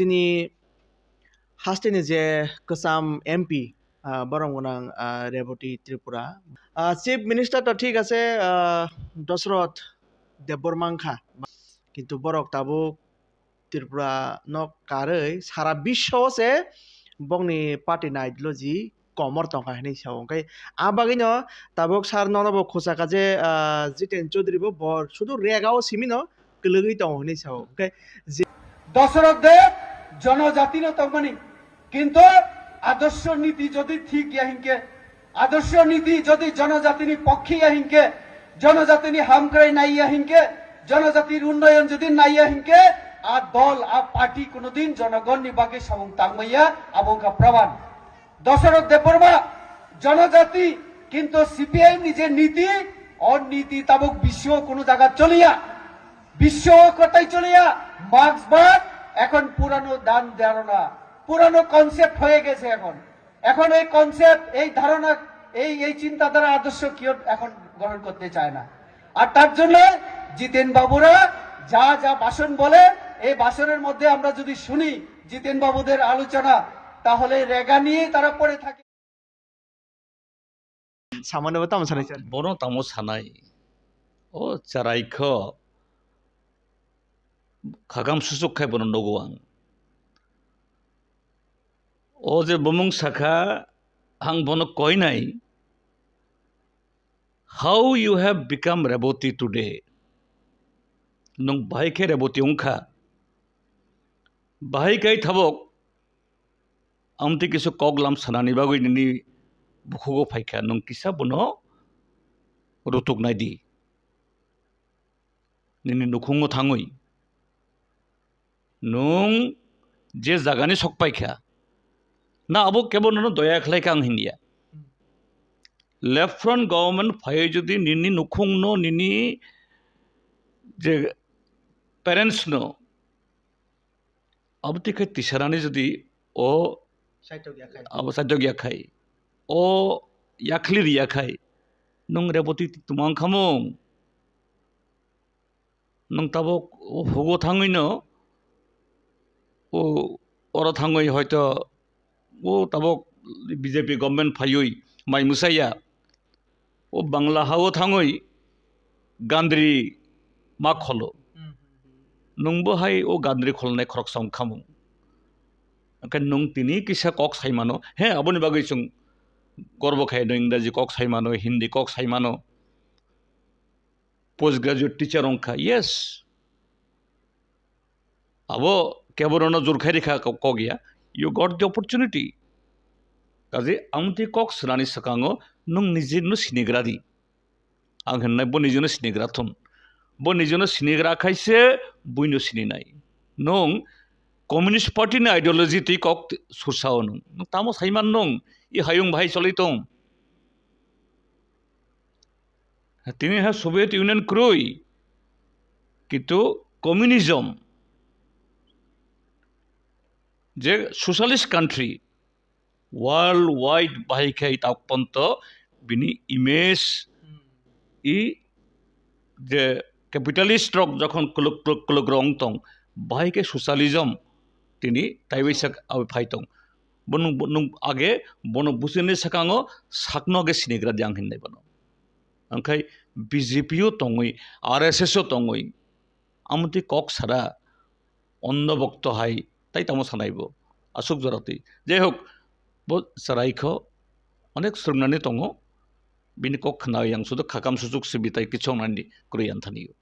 सिनि हास्टेनि जे गोसाम एमपि बरं गोनां रेबती त्रिपुरा চিফ মিনিস্টার তো ঠিক আছে দশরথ দেববর্মাংখা কিন্তু বরক তাবো त्रिपुरा न कारै सारा विश्व से बंगनि पार्टी नाइडल'जि कमर तंखा हनै साव ओंखाय आबागिनो ताबक सार ननबो खोसाका जे जितेन चौधुरीबो बर शुधु रेगाव सिमिनो गलगै दं हनै साव ओंखाय দশরথ দেব জনজাতি ন তংমানি কিন্তু আদর্শ নীতি যদি ঠিক ইয়াহিংকে আদর্শ নীতি যদি জনজাতিনি পক্ষে ইয়াহিংকে জনজাতিনি হামকরাই নাই ইয়াহিংকে জনজাতির উন্নয়ন যদি নাই ইয়াহিংকে আর দল আর পার্টি কোনদিন জনগণ নিবাকে সামং তাংমাইয়া আবংকা প্রমাণ দশরথ দেববর্মা জনজাতি কিন্তু সিপিআই নিজের নীতি অনীতি তাবক বিশ্ব কোন জায়গা চলিয়া বিশ্ব কথাই চলিয়া মার্ক্সবাদ এখন পুরানো দান ধারণা পুরানো কনসেপ্ট হয়ে গেছে এখন এই কনসেপ্ট এই ধারণা এই চিন্তাধারা আদর্শ কেউ এখন গ্রহণ করতে চায় না আর তার জন্য জিতেন বাবুরা যা যা ভাষণ বলে এই ভাষণের মধ্যে আমরা যদি শুনি জিতেন বাবুদের আলোচনা তাহলে রেগা নিয়ে তারা পড়ে থাকে सामान्य ताम सानाय सर बनो तामो सानाय ओ चाराइख खागाम सुसुक खाय बनो नगो आं ओ जे बमुं साखा आं बनो कयनाय how you have become Rebati today नों बाहायखे रेबती अंखा बाहायखाय थाबक आमते किसु कगलाम सानानि बागै नोंनि बुखुगो फायखा नों किसा बनो रुतुक नायदि नोंनि नुखुंगो थाङै नों जे जागानि सक पायखा ना आबो केबल नों दया खालायखा आं हिन्दिया लेफ्ट फ्रंट गवर्नमेंट फाय जुदि निनि नुखुंनो निनि जे पेरेंट्स नो अब तिखे तिसारानि जुदि ओ अब साध्य गया खाय ओ याखली रियाखाय नों रेबती तुमां खामों नों ताबो हुगो थाङैनो ओ अरा थाङै हयतो ओ ताबो बीजेपी गवर्नमेंट फायै माइ मुसाया ओ बांला हावो थाङै गांद्रि मा खलो नोंबो हाय ओ गांद्रि खलनाय खरक सम खामों ओंखाय नों तिनि किसा कक सायमानो हे आबोनि बागै जों गर्व खाय इंराजी कक सायमानो हिंदी कक सायमानो पोस्ट ग्रेजुएट टीचर अंखा यस आबो केबरनो जुरखाय रेखा कक गया यू गॉट द अपॉर्चुनिटी काजे आमति कक सनानि सकाङो नों निजेनो सिनिग्रादि आं होननाय ब निजेनो सिनिग्राथन ब निजेनो सिनिग्राखायसो बुइनो सिनिनाय नों कम्युनिस्ट पार्टी नि आइडियोलॉजी ति कक सुरसाव नों तामो सायमान नों इ हायुं भाई चलितों तिनी हा सोवियत यूनियन क्रुई किंतु कम्युनिज्म जे सोशलिस्ट कंट्री वर्ल्ड वाइड बाहिखाय ताकपंत बिनी इमेज इ जे कैपिटलिस्ट रक जखन कुलुक रंगतों बाहिखाय सोशलिज्म तिनी ताइबैसक आबे फाइतों बनु आगे बनु बुसिनि सकाङो साकनो आगे सिनिग्रा दियां हिन्नाय बनो ओंखाय बीजेपीओ तङै आरएसएसओ तङै आमति कक सारा अन्य भक्त हाय ताई तामो सानायबो आसुक जराति जे होक ब सरायख अनेक सुरनानि तङो बिनि कक खनाय आं सुदु खाकाम सुजुक सिबिताय किछंनानि क्रयान थानियो।